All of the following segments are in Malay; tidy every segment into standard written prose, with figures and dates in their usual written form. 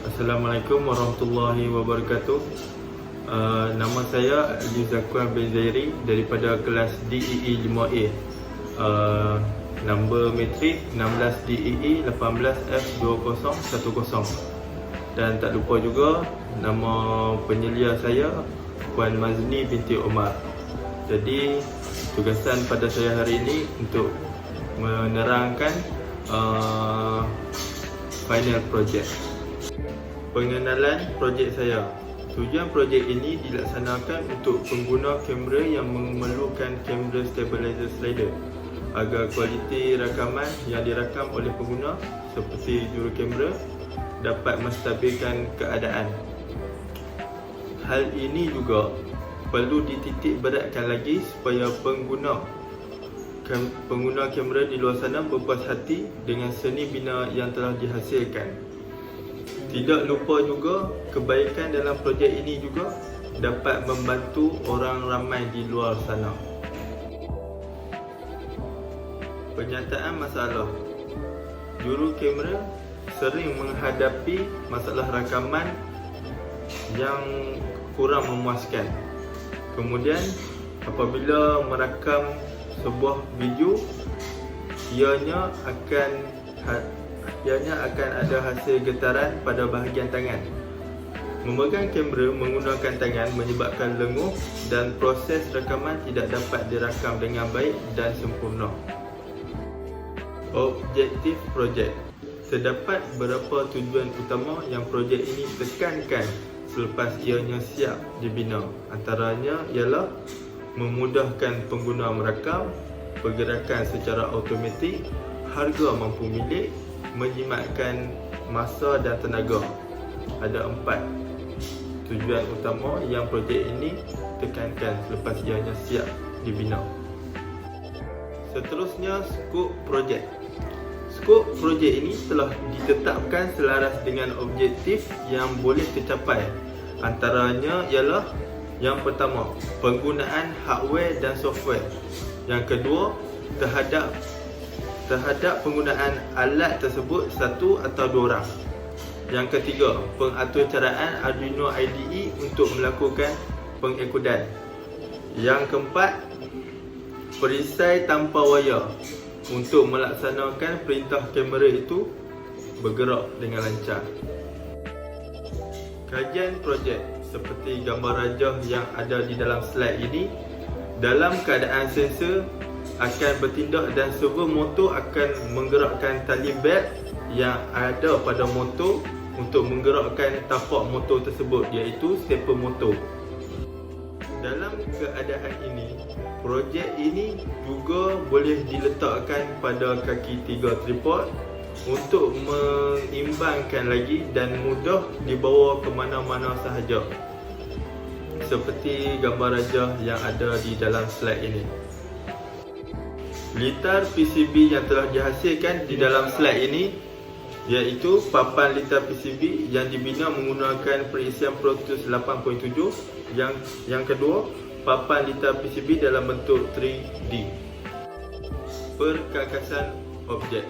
Assalamualaikum warahmatullahi wabarakatuh. Nama saya Ali Zakwan bin Zairi daripada kelas DEE 5A. Nombor metrik 16 DEE 18F2010. Dan tak lupa juga nama penyelia saya Puan Mazni binti Omar. Jadi tugasan pada saya hari ini untuk menerangkan final project. Pengenalan projek saya. Tujuan projek ini dilaksanakan untuk pengguna kamera yang memerlukan kamera stabilizer slider agar kualiti rakaman yang dirakam oleh pengguna seperti juru kamera dapat menstabilkan keadaan. Hal ini juga perlu dititik beratkan lagi supaya pengguna kamera di luar sana berpuas hati dengan seni bina yang telah dihasilkan. Tidak lupa juga kebaikan dalam projek ini juga dapat membantu orang ramai di luar sana. Penyataan masalah. Juru kamera sering menghadapi masalah rakaman yang kurang memuaskan. Kemudian apabila merakam sebuah video, ianya akan ada hasil getaran pada bahagian tangan. Memegang kamera menggunakan tangan menyebabkan lenguh dan proses rakaman tidak dapat dirakam dengan baik dan sempurna. Objektif projek. Terdapat beberapa tujuan utama yang projek ini tekankan selepas ianya siap dibina. Antaranya ialah memudahkan pengguna merakam, pergerakan secara automatik, harga mampu milik, menjimatkan masa dan tenaga. Ada 4 tujuan utama yang projek ini tekankan selepas ianya siap dibina. Seterusnya, skop projek. Skop projek ini telah ditetapkan selaras dengan objektif yang boleh tercapai. Antaranya ialah yang pertama, penggunaan hardware dan software. Yang kedua, terhadap penggunaan alat tersebut satu atau dua orang. Yang ketiga, pengaturcaraan Arduino IDE untuk melakukan pengekodan. Yang keempat, perisai tanpa wayar untuk melaksanakan perintah kamera itu bergerak dengan lancar. Kajian projek seperti gambar rajah yang ada di dalam slide ini. Dalam keadaan sensor akan bertindak dan servo motor akan menggerakkan tali belt yang ada pada motor untuk menggerakkan tapak motor tersebut, iaitu stepper motor. Dalam keadaan ini, projek ini juga boleh diletakkan pada kaki 3 tripod untuk mengimbangkan lagi dan mudah dibawa ke mana-mana sahaja, seperti gambar rajah yang ada di dalam slide ini. Litar PCB yang telah dihasilkan di dalam slide ini iaitu papan litar PCB yang dibina menggunakan perisian Pro Tools 8.7. Yang kedua, papan litar PCB dalam bentuk 3D. Perkakasan objek.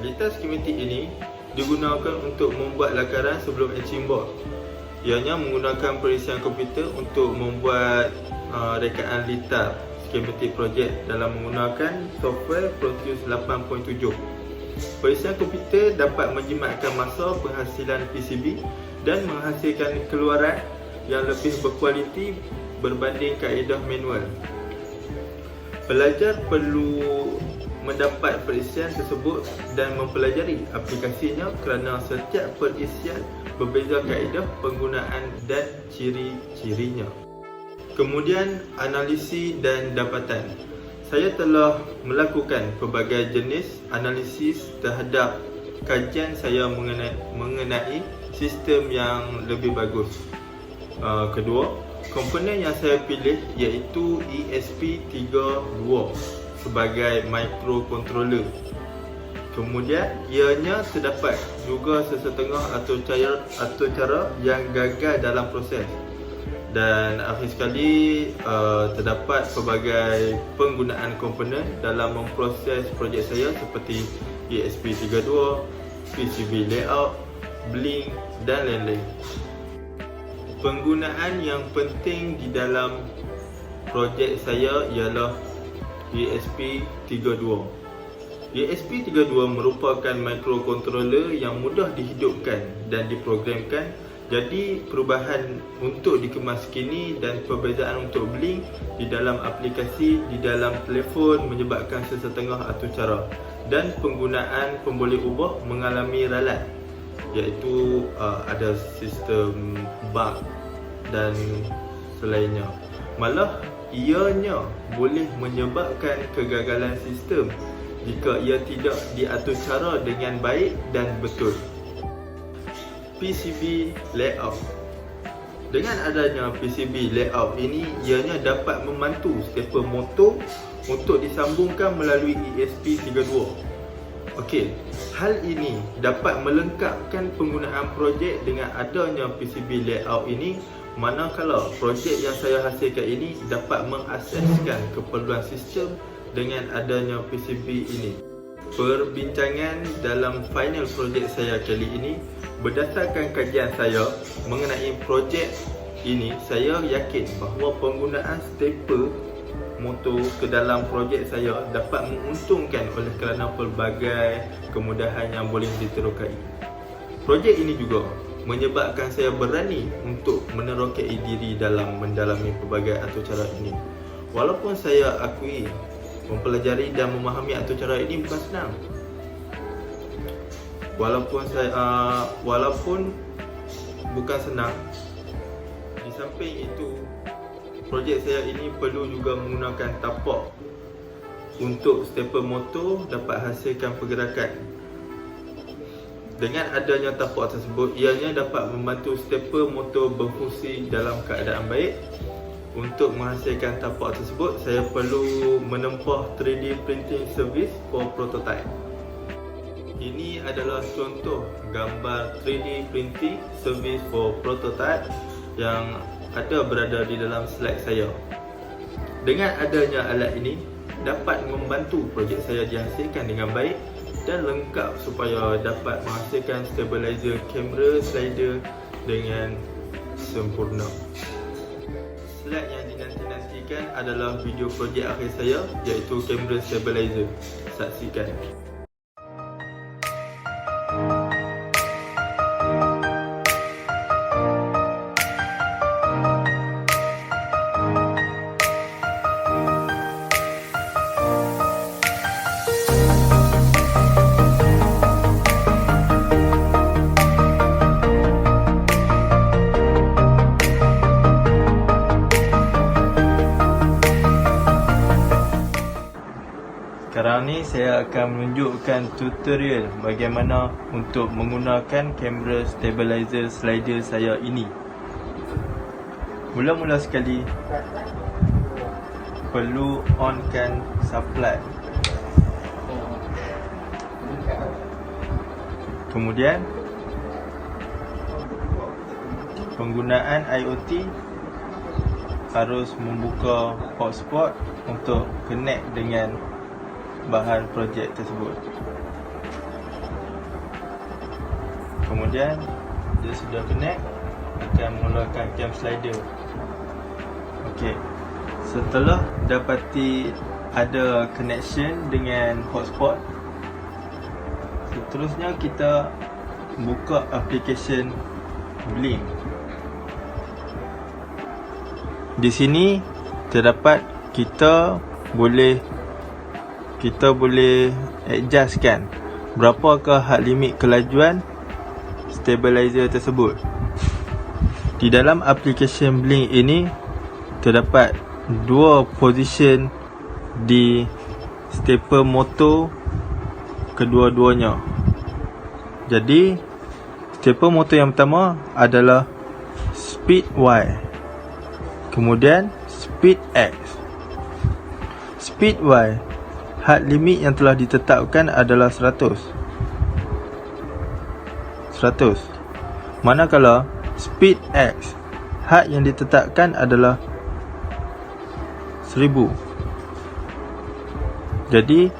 Litar skematik ini digunakan untuk membuat lakaran sebelum etching board. Ianya menggunakan perisian komputer untuk membuat rekaan litar skematik projek dalam menggunakan software Pro Tools 8.7. Perisian komputer dapat menjimatkan masa penghasilan PCB dan menghasilkan keluaran yang lebih berkualiti berbanding kaedah manual. Pelajar perlu mendapat perisian tersebut dan mempelajari aplikasinya kerana setiap perisian berbeza kaedah penggunaan dan ciri-cirinya. Kemudian, analisis dan dapatan. Saya telah melakukan pelbagai jenis analisis terhadap kajian saya mengenai sistem yang lebih bagus. Kedua, komponen yang saya pilih iaitu ESP32 sebagai microcontroller. Kemudian, ianya terdapat juga sesetengah atur cara yang gagal dalam proses. Dan akhir sekali terdapat pelbagai penggunaan komponen dalam memproses projek saya seperti ESP32, PCB layout, blink dan lain-lain. Penggunaan yang penting di dalam projek saya ialah ESP32. ESP32 merupakan microcontroller yang mudah dihidupkan dan diprogramkan. Jadi perubahan untuk dikemas kini dan perbezaan untuk blink di dalam aplikasi di dalam telefon menyebabkan sesetengah atur cara, dan penggunaan pemboleh ubah mengalami ralat, iaitu ada sistem bug dan selainnya. Malah ianya boleh menyebabkan kegagalan sistem jika ia tidak diatur cara dengan baik dan betul. PCB layout. Dengan adanya PCB layout ini, ianya dapat membantu stepper motor untuk disambungkan melalui ESP32. Okey, hal ini dapat melengkapkan penggunaan projek dengan adanya PCB layout ini, manakala projek yang saya hasilkan ini dapat mengakseskan keperluan sistem dengan adanya PCB ini. Perbincangan dalam final projek saya kali ini, berdasarkan kajian saya mengenai projek ini, saya yakin bahawa penggunaan stepper motor ke dalam projek saya dapat menguntungkan oleh kerana pelbagai kemudahan yang boleh diterokai. Projek ini juga menyebabkan saya berani untuk menerokai diri dalam mendalami pelbagai atur cara ini. Walaupun saya akui mempelajari dan memahami atur cara ini bukan senang. Walaupun bukan senang, di samping itu projek saya ini perlu juga menggunakan tapak untuk stepper motor dapat hasilkan pergerakan. Dengan adanya tapak tersebut, ianya dapat membantu stepper motor berfungsi dalam keadaan baik. Untuk menghasilkan tapak tersebut, saya perlu menempah 3D printing service for prototype. Ini adalah contoh gambar 3D printing service for prototype yang ada berada di dalam slide saya. Dengan adanya alat ini dapat membantu projek saya dihasilkan dengan baik dan lengkap supaya dapat menghasilkan stabilizer kamera slider dengan sempurna. Slide yang dinanti-nantikan adalah video projek akhir saya, iaitu kamera stabilizer. Saksikan. Sekarang ni saya akan menunjukkan tutorial bagaimana untuk menggunakan kamera stabilizer slider saya ini. Mula-mula sekali perlu onkan supply. Kemudian penggunaan IoT harus membuka hotspot untuk connect dengan bahan projek tersebut. Kemudian dia sudah connect, akan mulakan cam slider. Okey, setelah dapati ada connection dengan hotspot, seterusnya kita buka aplikasi Blink. Di sini terdapat kita boleh adjustkan berapakah had limit kelajuan stabilizer tersebut. Di dalam aplikasi Blink ini terdapat dua position di stepper motor kedua-duanya. Jadi stepper motor yang pertama adalah speed Y, kemudian speed X. Speed Y, had limit yang telah ditetapkan adalah 100. Manakala speed X, had yang ditetapkan adalah 1000. Jadi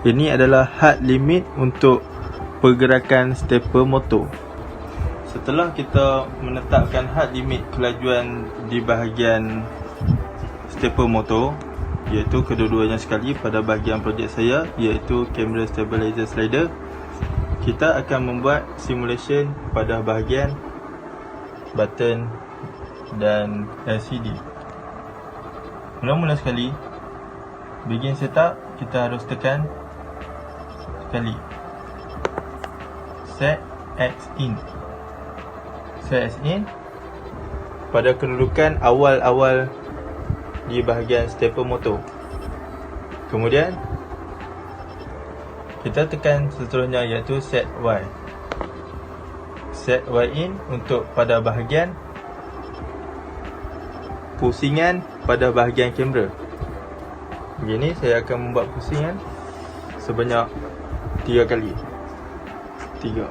ini adalah had limit untuk pergerakan stepper motor. Setelah kita menetapkan had limit kelajuan di bahagian stepper motor, iaitu kedua-duanya sekali pada bahagian projek saya, iaitu camera stabilizer slider, kita akan membuat simulation pada bahagian button dan LCD. Mula-mula sekali, begin setup, kita harus tekan sekali set X in. Set X in pada kedudukan awal-awal di bahagian stepper motor. Kemudian kita tekan seterusnya, iaitu set Y. Set Y in untuk pada bahagian pusingan pada bahagian kamera. Begini saya akan membuat pusingan sebanyak 3 kali. 3.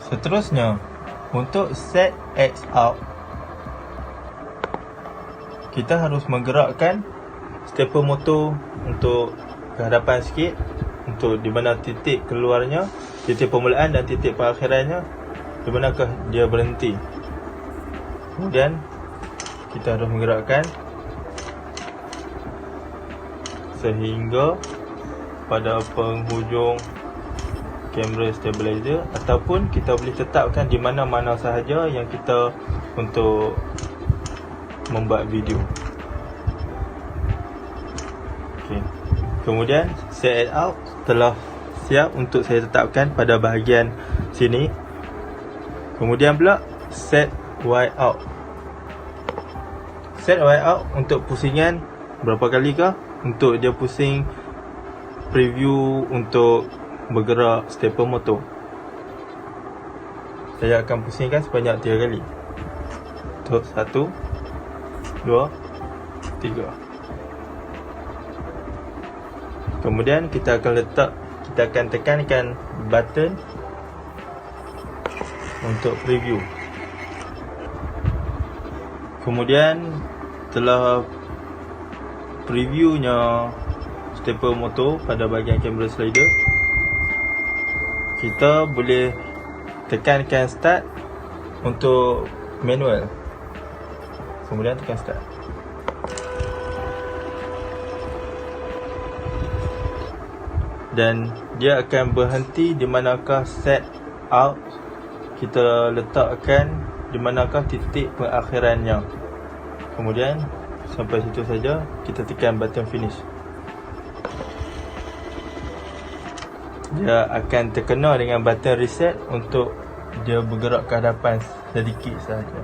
Seterusnya, untuk set X out, kita harus menggerakkan stepper motor untuk ke hadapan sikit, untuk di mana titik keluarnya, titik permulaan dan titik perakhirannya, di manakah dia berhenti. Kemudian kita harus menggerakkan sehingga pada penghujung kamera stabilizer, ataupun kita boleh tetapkan di mana-mana sahaja yang kita untuk membuat video. Okay. Kemudian set out telah siap untuk saya tetapkan pada bahagian sini. Kemudian pula set Y out. Set Y out untuk pusingan berapa kali kah? Untuk dia pusing preview untuk bergerak stepper motor. Saya akan pusingkan sebanyak 3 kali. Untuk 1, 2, 3. Kemudian kita akan tekankan button untuk preview. Kemudian setelah previewnya stepper motor pada bahagian kamera slider, kita boleh tekankan start untuk manual. Kemudian tekan start. Dan dia akan berhenti di manakah set out kita letakkan, di manakah titik perakhirannya. Kemudian sampai situ saja, kita tekan button finish. Dia akan terkena dengan button reset untuk dia bergerak ke hadapan sedikit sahaja.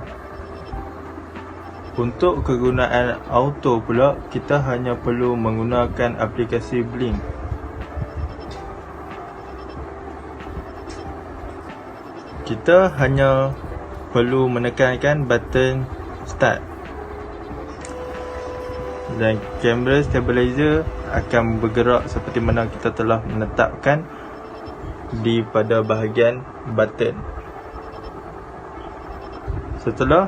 Untuk kegunaan auto pula, kita hanya perlu menggunakan aplikasi Blink. Kita hanya perlu menekankan button start dan kamera stabilizer akan bergerak seperti mana kita telah menetapkan di pada bahagian button. Setelah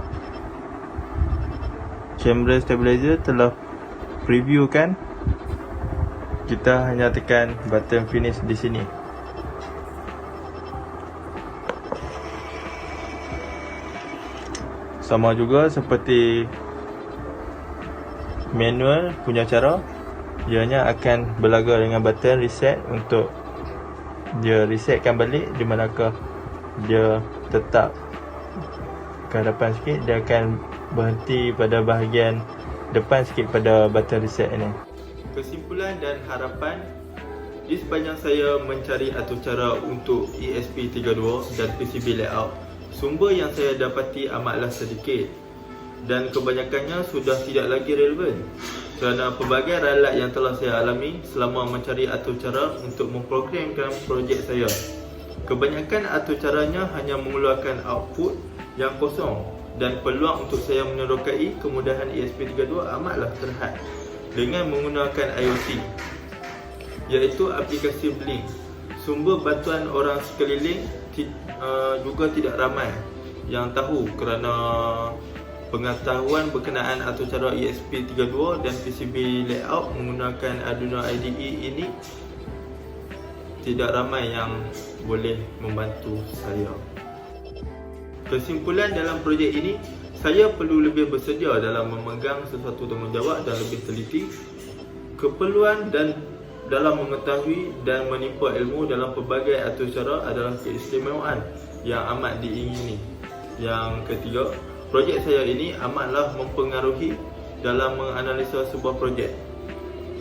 kamera stabilizer telah previewkan, kita hanya tekan button finish di sini. Sama juga seperti manual punya cara, ianya akan berlaga dengan button reset untuk dia resetkan balik di manakah dia tetap ke hadapan sikit, dia akan berhenti pada bahagian depan sikit pada button reset ini. Kesimpulan dan harapan, di sepanjang saya mencari atur cara untuk ESP32 dan PCB layout, sumber yang saya dapati amatlah sedikit dan kebanyakannya sudah tidak lagi relevan kerana pelbagai ralat yang telah saya alami selama mencari atur cara untuk memprogramkan projek saya. Kebanyakan atur caranya hanya mengeluarkan output yang kosong dan peluang untuk saya menerokai kemudahan ESP32 amatlah terhad dengan menggunakan IoT, iaitu aplikasi Blink. Sumber bantuan orang sekeliling juga tidak ramai yang tahu kerana pengetahuan berkenaan atur cara ESP32 dan PCB layout menggunakan Arduino IDE ini tidak ramai yang boleh membantu saya. Kesimpulan dalam projek ini, saya perlu lebih bersedia dalam memegang sesuatu tanggungjawab dan lebih teliti. Keperluan dan dalam mengetahui dan menimpa ilmu dalam pelbagai atur cara adalah keistimewaan yang amat diingini. Yang ketiga, projek saya ini amatlah mempengaruhi dalam menganalisa sebuah projek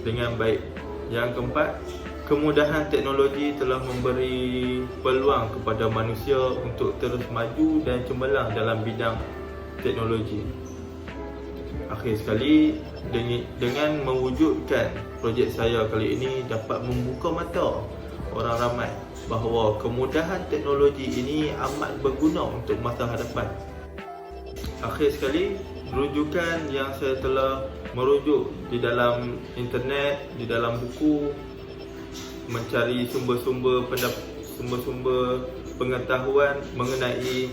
dengan baik. Yang keempat, kemudahan teknologi telah memberi peluang kepada manusia untuk terus maju dan cemerlang dalam bidang teknologi. Akhir sekali, dengan mewujudkan projek saya kali ini dapat membuka mata orang ramai bahawa kemudahan teknologi ini amat berguna untuk masa hadapan. Akhir sekali, rujukan yang saya telah merujuk di dalam internet, di dalam buku, mencari sumber-sumber pengetahuan mengenai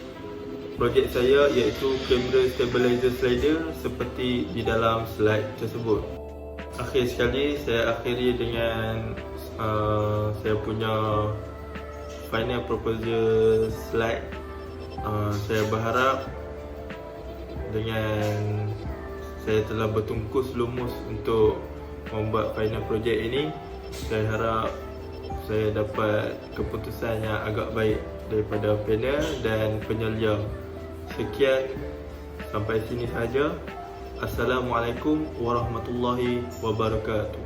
projek saya, iaitu kamera stabilizer slider seperti di dalam slide tersebut. Akhir sekali, saya akhiri dengan saya punya final proposal slide. Saya berharap dengan saya telah bertungkus lumus untuk membuat final projek ini, saya harap saya dapat keputusan yang agak baik daripada panel dan penyelia. Sekian, sampai sini saja. Assalamualaikum warahmatullahi wabarakatuh.